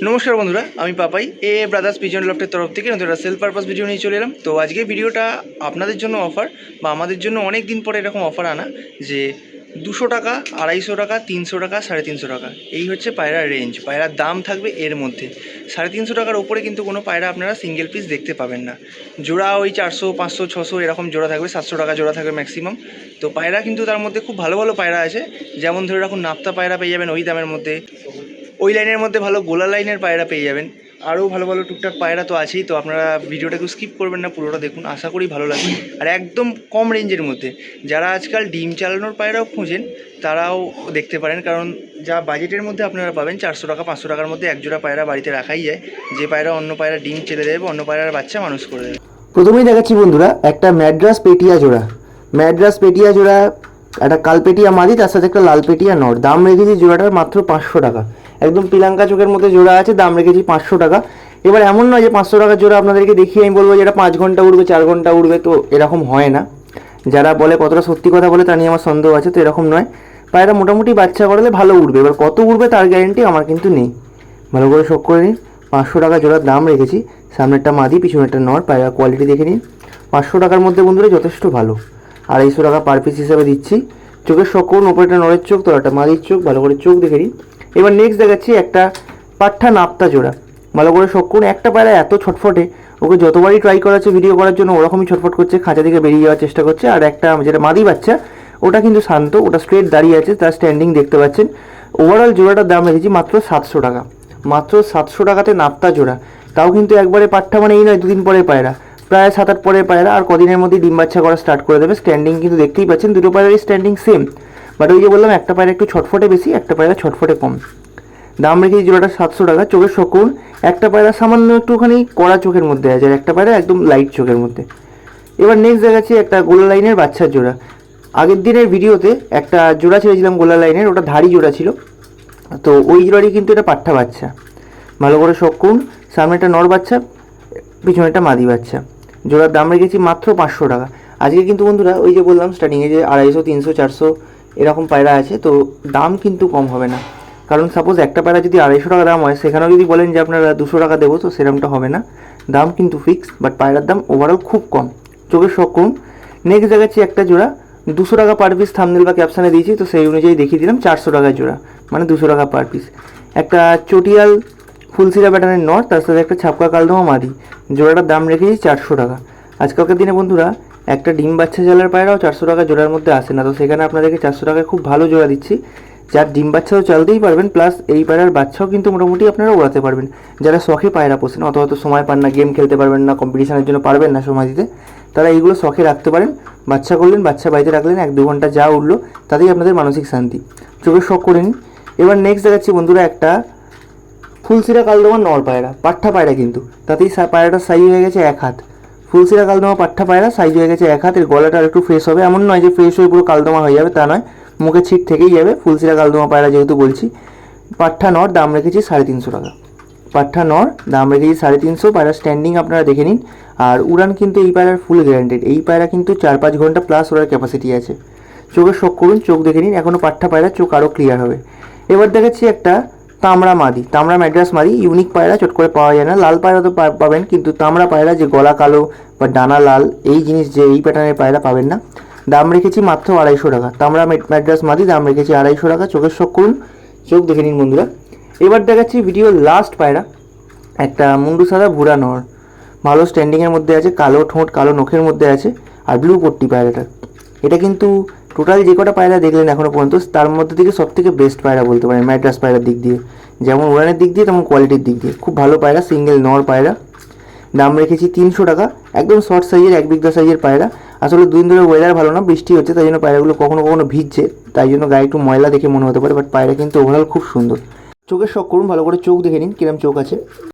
নমস্কার বন্ধুরা, আমি পাপাই এ ব্রাদার্স পিজন লফটের তরফ থেকে নতুন একটা সেলফ পারপাস ভিডিও নিয়ে চলে এলাম। তো আজকে ভিডিওটা আপনাদের জন্য অফার বা আমাদের জন্য অনেক দিন পরে এরকম অফার আনা যে 200 টাকা, 250 টাকা, 300 টাকা, 350 টাকা, এই হচ্ছে পায়রার রেঞ্জ। পায়রার দাম থাকবে এর মধ্যে। 350 টাকার ওপরে কিন্তু কোনো পায়রা আপনারা সিঙ্গেল পিস দেখতে পাবেন না। জোড়া ওই 400, 500, 600 এরকম জোড়া থাকবে, 700 টাকা জোড়া থাকবে ম্যাক্সিমাম। তো পায়রা কিন্তু তার মধ্যে খুব ভালো ভালো পায়রা আছে, যেমন ধরে রাখুন নাপ্তা পায়রা পেয়ে যাবেন ওই দামের মধ্যে। ওই লাইনের মধ্যে ভালো গোলা লাইনের পায়রা পেয়ে যাবেন, আরও ভালো ভালো টুকটাক পায়রা তো আছেই। তো আপনারা ভিডিওটাকে স্কিপ করবেন না, পুরোটা দেখুন, আশা করি ভালো লাগবে। আর একদম কম রেঞ্জের মধ্যে যারা আজকাল ডিম চালানোর পায়রাও খুঁজেন তারাও দেখতে পারেন, কারণ যা বাজেটের মধ্যে আপনারা পাবেন 400 টাকা 500 টাকার মধ্যে একজোড়া পায়রা বাড়িতে রাখাই যায়, যে পায়রা অন্য পায়রা ডিম চেলে দেবে, অন্য পায়রার বাচ্চা মানুষ করে দেবে। প্রথমেই দেখাচ্ছি বন্ধুরা একটা ম্যাড্রাস পেটিয়া জোড়া। ম্যাড্রাস পেটিয়া জোড়া একটা কালপেটিয়া মাদি, তার সাথে একটা লাল পেটিয়া নর। দাম রেখেছি জোড়াটার মাত্র 500 টাকা। একদম পিলাঙ্কা চোখের মধ্যে জোড়া আছে, দাম রেখেছি 500 টাকা। এবার এমন নয় যে 500 টাকার জোড়া আপনাদেরকে দেখিয়ে আমি বলবো যে এটা 5 ঘন্টা উড়বে, 4 ঘন্টা উড়বে, তো এরকম হয় না। যারা বলে কতটা সত্যি কথা বলে তা নিয়ে আমার সন্দেহ আছে, তো এরকম নয়। পায়রা মোটামুটি বাচ্চা করালে ভালো উড়বে, এবার কত উড়বে তার গ্যারেন্টি আমার কিন্তু নেই। ভালো করে শখ করে নিন। 500 টাকা জোড়ার দাম রেখেছি। সামনেরটা মাদি, পিছনেরটা নর। পায়রা কোয়ালিটি দেখে নিন। 500 টাকার মধ্যে বন্ধুরা যথেষ্ট ভালো। 250 টাকা পার পিস হিসাবে দিচ্ছি। চোখের শখ করুন, ওপরেটা নরের চোখ, তোলাটা মাদির চোখ, ভালো করে চোখ দেখে নিন। এবার নেক্সট দেখাচ্ছি একটা পাঠা নাপ্তা জোড়া। ভালো করে শখ করুন। একটা পায়রা এত ছটফটে, ওকে যতবারই ট্রাই করাচ্ছে ভিডিও করার জন্য ওরকমই ছটফট করছে, খাঁচা থেকে বেরিয়ে যাওয়ার চেষ্টা করছে। আর একটা যেটা মাদি বাচ্চা, ওটা কিন্তু শান্ত, ওটা স্ট্রেট দাঁড়িয়ে আছে, তার স্ট্যান্ডিং দেখতে পাচ্ছেন। ওভারঅল জোড়াটার দাম রেখেছি মাত্র 700 টাকা। মাত্র 700 টাকাতে নাপ্তা জোড়া, তাও কিন্তু একবারে পাঠা, মানে এই নয় দুদিন পরে পায়রা, প্রায় 7-8 পরের পায়রা, আর কদিনের মধ্যে ডিম বাচ্চা করা স্টার্ট করে দেবে। স্ট্যান্ডিং কিন্তু দেখতেই পাচ্ছেন, দুটো পায়রারই স্ট্যান্ডিং সেম, বাট ওই যে বললাম একটা পায়রা একটু ছটফটে বেশি, একটা পায়রা ছটফটে কম। দাম রেখেছি জোড়াটা 700 টাকা। চোখের শকুন, একটা পায়রা সামান্য একটুখানি কড়া চোখের মধ্যে আছে, আর একটা পায়রা একদম লাইট চোখের মধ্যে। এবার নেক্সট দেখাচ্ছি একটা গোলা লাইনের বাচ্চার জোড়া। আগের দিনের ভিডিওতে একটা জোড়া ছেড়েছিলাম গোলা লাইনের, ওটা ধাড়ি জোড়া ছিল, তো ওই জোড়ারই কিন্তু এটা পাঠা বাচ্চা। ভালো করে শখ করুন। সামনে একটা নর বাচ্চা, পিছনে একটা মাদি বাচ্চা। জোড়ার দাম রেখেছি মাত্র 500 টাকা। আজকে কিন্তু বন্ধুরা ওই যে বললাম স্টার্টিংয়ে যে 250, 300, 400 এরকম পায়রা আছে, তো দাম কিন্তু কম হবে না। কারণ সাপোজ একটা পায়রা যদি 250 টাকা দাম হয়, সেখানেও যদি বলেন যে আপনারা 200 টাকা দেবো, তো সেরকমটা হবে না। দাম কিন্তু ফিক্সড, বাট পায়রার দাম ওভারঅল খুব কম। চোখের শখ করুন। নেক্সট দেখাচ্ছি একটা জোড়া 200 টাকা পার পিস, থাম্বনেল বা ক্যাপশনে দিয়েছি, তো সেই অনুযায়ী দেখিয়ে দিলাম 400 টাকার জোড়া, মানে 200 টাকা পার পিস। একটা চটিয়াল ফুলসিরা প্যাটার্নের নর, তার সাথে একটা ছাপকা কালদমা মাদি। জোড়াটার দাম রেখেছি 400 টাকা। আজকালকার দিনে বন্ধুরা একটা ডিম বাচ্চা চালার পায়রাও 400 টাকা জোড়ার মধ্যে আসে না, তো সেখানে আপনাদেরকে 400 টাকায় খুব ভালো জোড়া দিচ্ছি, যার ডিম বাচ্চাও চালতেই পারবেন, প্লাস এই পায়রার বাচ্চাও কিন্তু মোটামুটি আপনারা ওড়াতে পারবেন। যারা শখে পায়রা পোষেন, অত হয়তো সময় পান না, গেম খেলতে পারবেন না, কম্পিটিশনের জন্য পারবেন না সময় দিতে, তারা এইগুলো শখে রাখতে পারেন। বাচ্চা করলেন, বাচ্চা বাড়িতে রাখলেন, 1-2 ঘন্টা যা উঠলো তাতেই আপনাদের মানসিক শান্তি। চোখের শখ করে নিন। এবার নেক্সট দেখাচ্ছি বন্ধুরা একটা ফুলসিরা কালদমা নর পায়রা, পাঠা পায়রা, কিন্তু তাতেই পায়রাটার সাইজ হয়ে গেছে 1 হাত। ফুলসিরা কালদমা পাঠা পায়রা, সাইজ হয়ে গেছে 1 হাত। এর গলাটা একটু ফ্রেশ হবে, এমন নয় যে ফ্রেশ হয়ে পুরো কালদমা হয়ে যাবে, তা নয়, মুখে ছিট থেকেই যাবে। ফুলসিরা কালদমা পায়রা যেহেতু বলছি, পাঠা নর, দাম রেখেছি 350 টাকা। পাঠা নর, দাম রেখেছি 350। পায়রা স্ট্যান্ডিং আপনারা দেখে নিন। আর উড়ান কিন্তু এই পায়রার ফুল গ্যারান্টেড। এই পায়রা কিন্তু 4-5 ঘন্টা প্লাস ওড়ার ক্যাপাসিটি আছে। চোখের শখ করুন, চোখ দেখে নিন, এখনও পাঠা পায়রা, চোখ আরও ক্লিয়ার হবে। এবার দেখাচ্ছি একটা তামড়া মাদি, তামড়া ম্যাড্রাস মাদি। ইউনিক পায়রা, চট করে পাওয়া যায় না। লাল পায়রা তো পাবেন, কিন্তু তামড়া পায়রা যে গলা কালো বা ডানা লাল, এই জিনিস যে এই প্যাটার্নের পায়রা পাবেন না। দাম রেখেছি মাত্র 250 টাকা। তামড়া ম্যাড্রাস মাদি, দাম রেখেছি 250 টাকা। চোখের শখ করুন, চোখ দেখে নিন বন্ধুরা। এবার দেখাচ্ছি ভিডিও লাস্ট পায়রা, একটা মুন্ডু সাদা ভুরা নর, ভালো স্ট্যান্ডিংয়ের মধ্যে আছে, কালো ঠোঁট, কালো নখের মধ্যে আছে, আর ব্লু পট্টি পায়রাটা। এটা কিন্তু টোটাল যে কটা পায়রা দেখলেন এখনও পর্যন্ত, তার মধ্যে থেকে সবথেকে বেস্ট পায়রা বলতে পারেন ম্যাড্রাস পায়রার দিক দিয়ে, যেমন উড়ানের দিক দিয়ে তেমন কোয়ালিটির দিক দিয়ে। খুব ভালো পায়রা, সিঙ্গেল নর পায়রা। দাম রেখেছি 300 টাকা। একদম শর্ট সাইজের, 1 বিঘা সাইজের পায়রা। আসলে 2 দিন ধরে ওয়েদার ভালো না, বৃষ্টি হচ্ছে, তাই জন্য পায়রাগুলো কখনো কখনো ভিজছে, তাই জন্য গায়ে একটু ময়লা দেখে মনে হতে পারে, বাট পায়রা কিন্তু ওভারঅল খুব সুন্দর। চোখের শখ করুন, ভালো করে চোখ দেখে নিন কিরম চোখ আছে।